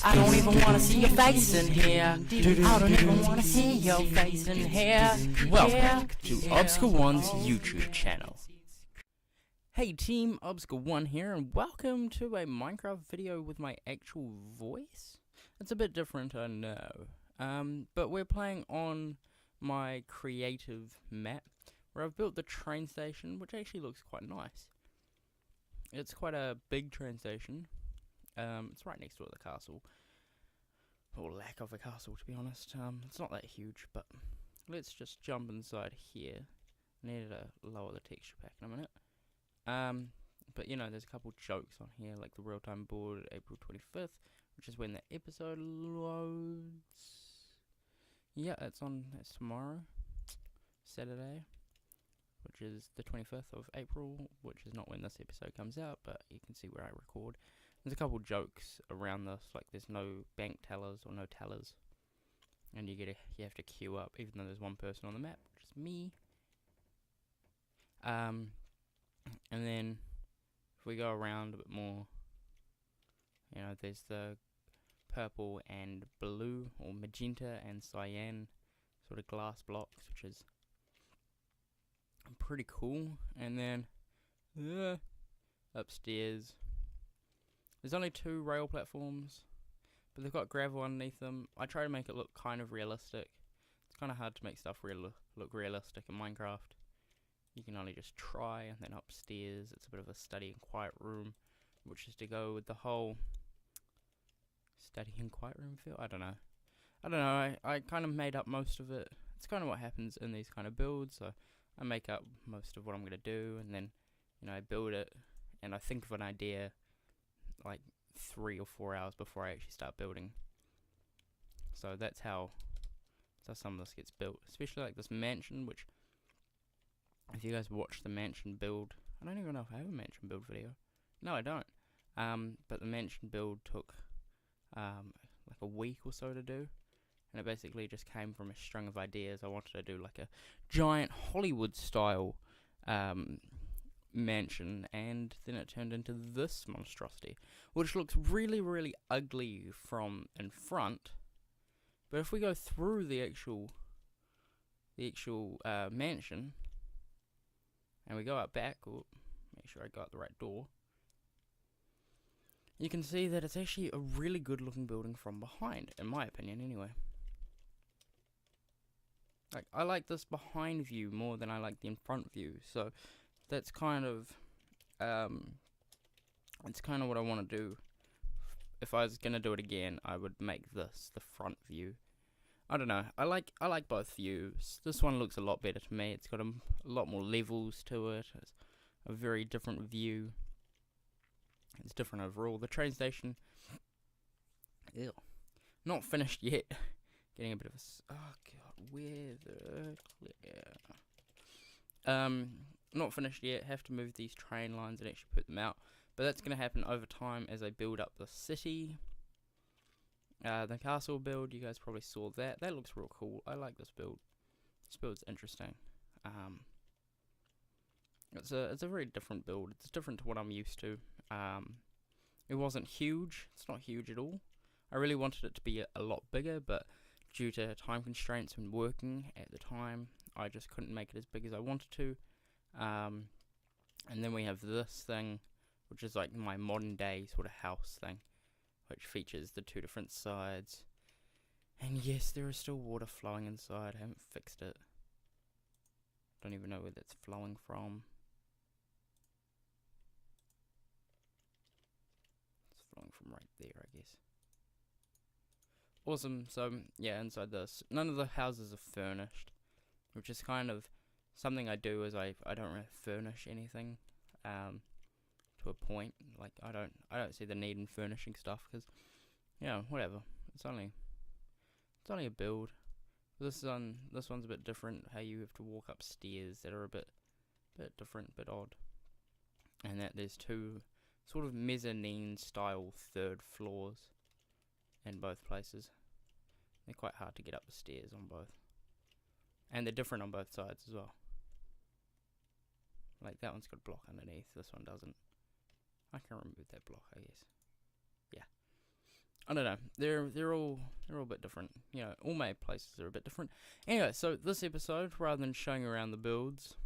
I don't even wanna see your face in here. I don't even wanna see your face in here. Welcome to Obscure One's YouTube channel. Hey team, Obscure One here, and welcome to a Minecraft video with my actual voice. It's a bit different, I know. But we're playing on my creative map, where I've built the train station, which actually looks quite nice. It's quite a big train station. It's right next to the castle, or lack of a castle, to be honest. It's not that huge, but let's just jump inside here. I need to lower the texture pack in a minute. But you know, there's a couple jokes on here, like the real-time board, April 25th, which is when the episode loads. Yeah, that's tomorrow, Saturday, which is the 25th of April, which is not when this episode comes out, but you can see where I record. There's a couple jokes around this, like there's no bank tellers or no tellers, and you have to queue up, even though there's one person on the map, which is me. And then if we go around a bit more, you know, there's the purple and blue, or magenta and cyan sort of glass blocks, which is pretty cool. And then upstairs, there's only 2 rail platforms, but they've got gravel underneath them. I try to make it look kind of realistic. It's kind of hard to make stuff look realistic in Minecraft. You can only just try. And then upstairs, it's a bit of a study and quiet room, which is to go with the whole study and quiet room feel. I don't know. I kind of made up most of it. It's kind of what happens in these kind of builds. So I make up most of what I'm gonna do, and then I build it, and I think of an idea like 3 or 4 hours before I actually start building. So that's how some of this gets built, especially like this mansion, which, if you guys watch the mansion build, I don't even know if I have a mansion build video. No, I don't. But the mansion build took like a week or so to do, and it basically just came from a string of ideas. I wanted to do like a giant Hollywood style mansion, and then it turned into this monstrosity, which looks really, really ugly from in front. But if we go through the actual mansion, and we go out back, or make sure I got the right door, you can see that it's actually a really good looking building from behind, in my opinion anyway. Like, I like this behind view more than I like the in front view, so that's kind of it's kind of what I want to do. If I was gonna do it again, I would make this the front view. I don't know. I like both views. This one looks a lot better to me. It's got a lot more levels to it. It's a very different view. It's different overall. The train station, ew, not finished yet. Getting a bit of a oh god, weather clear. Not finished yet. Have to move these train lines and actually put them out. But that's going to happen over time as I build up the city. The castle build, you guys probably saw that. That looks real cool. I like this build. This build's interesting. It's a very different build. It's different to what I'm used to. It wasn't huge. It's not huge at all. I really wanted it to be a lot bigger, but due to time constraints and working at the time, I just couldn't make it as big as I wanted to. And then we have this thing, which is like my modern day sort of house thing, which features the 2 different sides. And yes, there is still water flowing inside. I haven't fixed it. Don't even know where that's flowing from. It's flowing from right there, I guess. Awesome. So yeah, inside this, none of the houses are furnished, which is kind of something I do, is I don't really furnish anything to a point. Like I don't see the need in furnishing stuff, because whatever. It's only a build. This one's a bit different. How you have to walk up stairs that are a bit different, bit odd, and that there's 2 sort of mezzanine style 3rd floors in both places. They're quite hard to get up the stairs on both, and they're different on both sides as well. Like that one's got a block underneath, this one doesn't. I can remove that block, I guess. I don't know. They're all a bit different. You know, all my places are a bit different. Anyway, so this episode, rather than showing around the builds,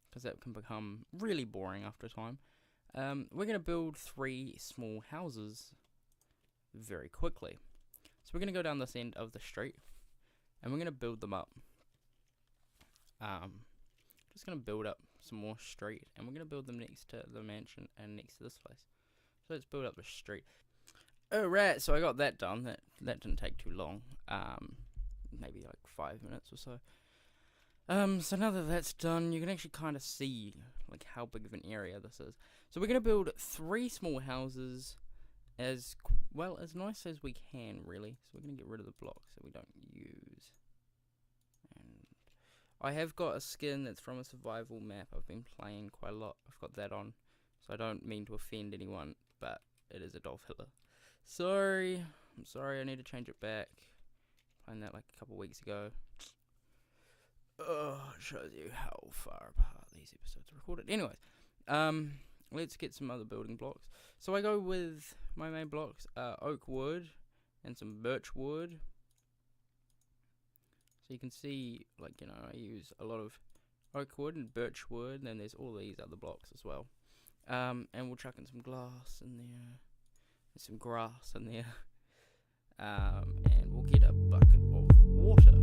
because that can become really boring after a time, we're gonna build 3 small houses very quickly. So we're gonna go down this end of the street, and we're gonna build them up. Just gonna build up some more street, and we're gonna build them next to the mansion and next to this place. So let's build up the street. Alright, so I got that done. That didn't take too long. Maybe like 5 minutes or so. So now that that's done, you can actually kind of see like how big of an area this is. So we're gonna build 3 small houses as well as nice as we can, really. So we're gonna get rid of the blocks that we don't use. And I have got a skin that's from a survival map I've been playing quite a lot. I've got that on, so I don't mean to offend anyone, but it is a Dolph Hitler. Sorry, I'm sorry, I need to change it back. Playing that like a couple weeks ago. Oh, it shows you how far apart these episodes are recorded. Anyways, let's get some other building blocks. So I go with my main blocks, oak wood and some birch wood. So you can see, like, you know, I use a lot of oak wood and birch wood, and then there's all these other blocks as well. And we'll chuck in some glass in there. There's some grass in there. And we'll get a bucket of water.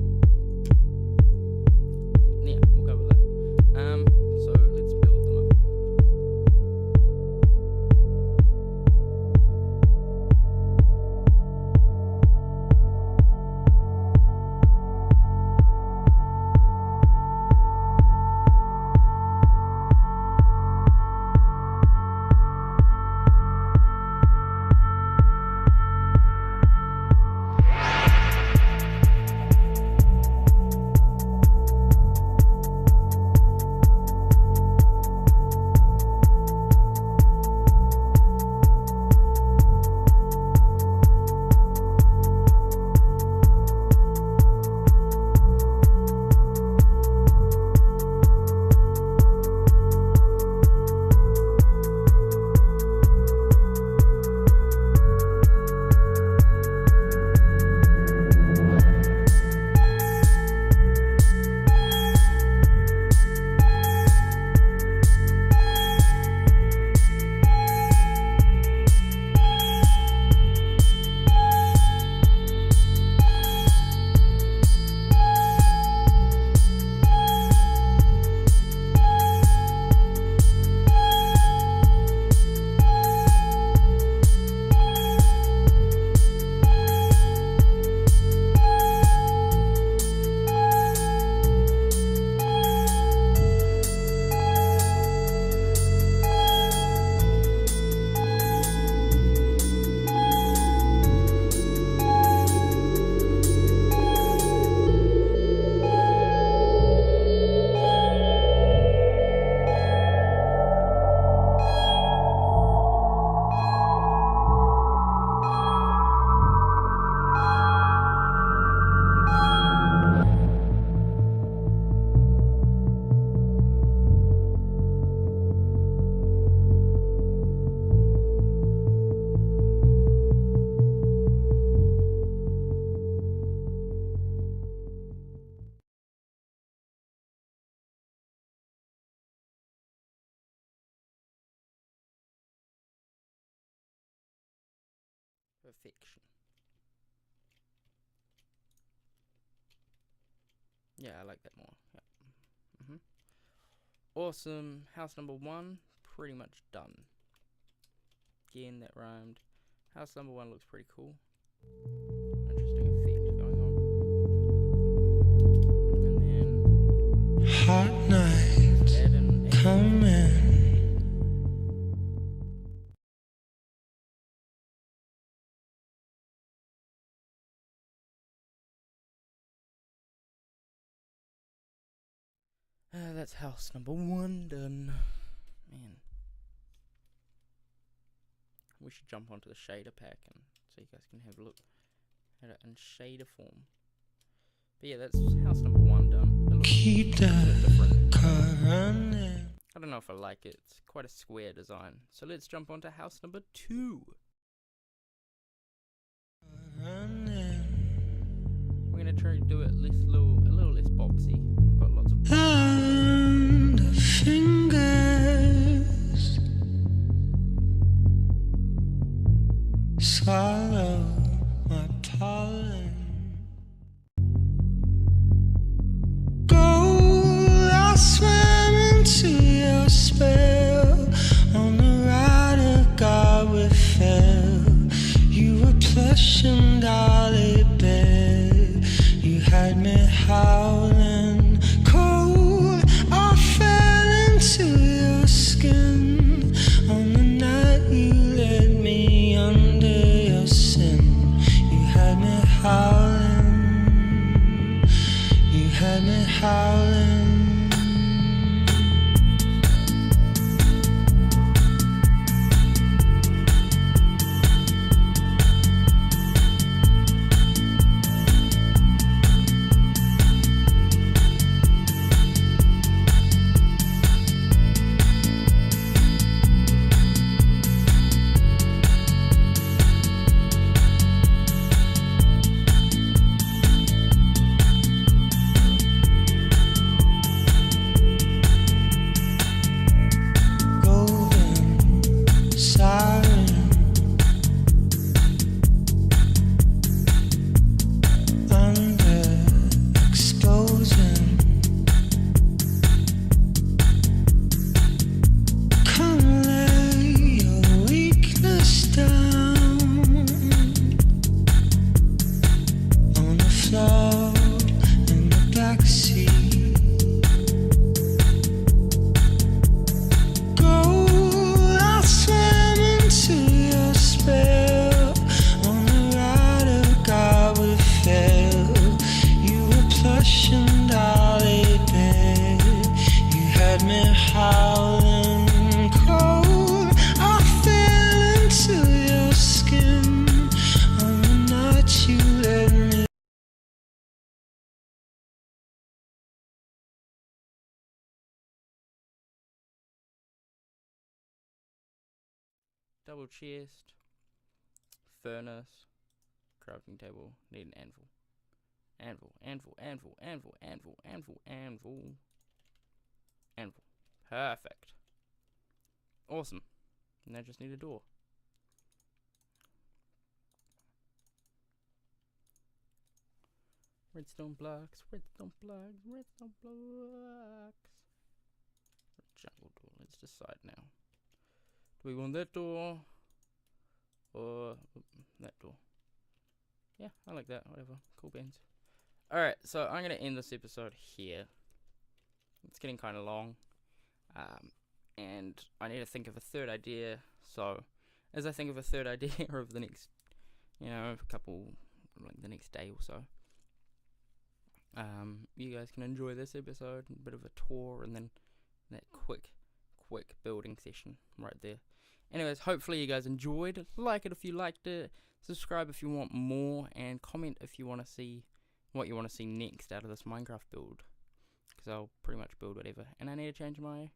Yeah, we'll go with that. So let's build them up. Perfection. Yeah, I like that more. Yeah. Awesome. House number 1, pretty much done. Again, that rhymed. House number 1 looks pretty cool. Interesting effect going on. And then hot night coming. That's house number 1 done. Man. We should jump onto the shader pack and so you guys can have a look at it in shader form. But yeah, that's house number 1 done. It looks Keep a bit different. the car running. I don't know if I like it. It's quite a square design. So let's jump onto house number 2. do it a little less boxy. I've got lots of and the fingers swallow my pollen. Gold, I swam into your spell. On the ride of God we fell. You were plush and dolly bed. You had me howling cold. I fell into your skin. On the night you led me under your sin. You had me howling. You had me howling. Howling cold, I fell into your skin on the night you let me. double chest, furnace, crafting table, need an anvil. Anvil. Perfect. Awesome. And I just need a door. Redstone blocks. Jungle door. Let's decide now. Do we want that door or that door? Yeah, I like that. Whatever. Cool beans. Alright, so I'm going to end this episode here. It's getting kind of long. And I need to think of a third idea. So, as I think of a third idea over the next, the next day or so, you guys can enjoy this episode, a bit of a tour, and then that quick building session right there. Anyways, hopefully you guys enjoyed. Like it if you liked it, subscribe if you want more, and comment if you want to see what you want to see next out of this Minecraft build, because I'll pretty much build whatever. And I need to change my